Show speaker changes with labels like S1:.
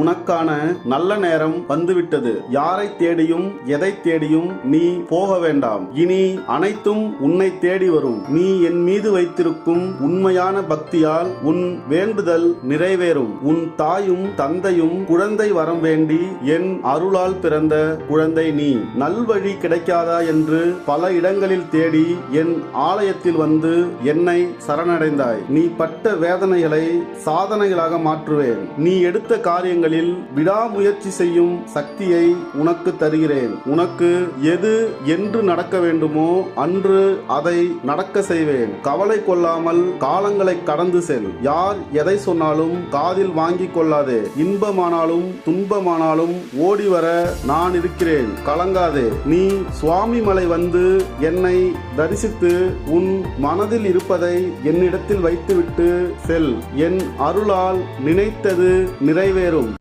S1: உனக்கான நல்ல நேரம் வந்துவிட்டது. யாரை தேடியும் எதை தேடியும் நீ போக வேண்டாம். இனி அனைத்தும் உன்னை தேடி வரும். நீ என் மீது வைத்திருக்கும் உண்மையான பக்தியால் உன் வேண்டுதல் நிறைவேறும். உன் தாயும் தந்தையும் குழந்தை வரம் வேண்டி என் அருளால் பிறந்த குழந்தை நீ. நல்வழி கிடைக்காதா என்று பல இடங்களில் தேடி என் ஆலயத்தில் வந்து என்னை சரணடைந்தாய். நீ பட்ட வேதனைகளை சாதனைகளாக மாற்றுவேன். நீ எடுத்த காரியங்களில் விடாமுயற்சி செய்யும் சக்தியை உனக்கு தருகிறேன். உனக்கு எது என்று நடக்க வேண்டுமோ அன்று அதை நடக்க செய்வேன். கவலை கொள்ளாமல் காலங்களை கடந்து செல். யார் எதை சொன்னாலும் காதில் வாங்கிக் கொள்ளாதே. இன்பமானாலும் துன்பமானாலும் ஓடி வர நான் இருக்கிறேன். கலங்காதே. நீ சுவாமி மலை வந்து என்னை தரிசித்து உன் மனதில் இருப்பதை என்னிடத்தில் வைத்துவிட்டு செல். என் அருளால் நினைத்தது நிறைவேறும்.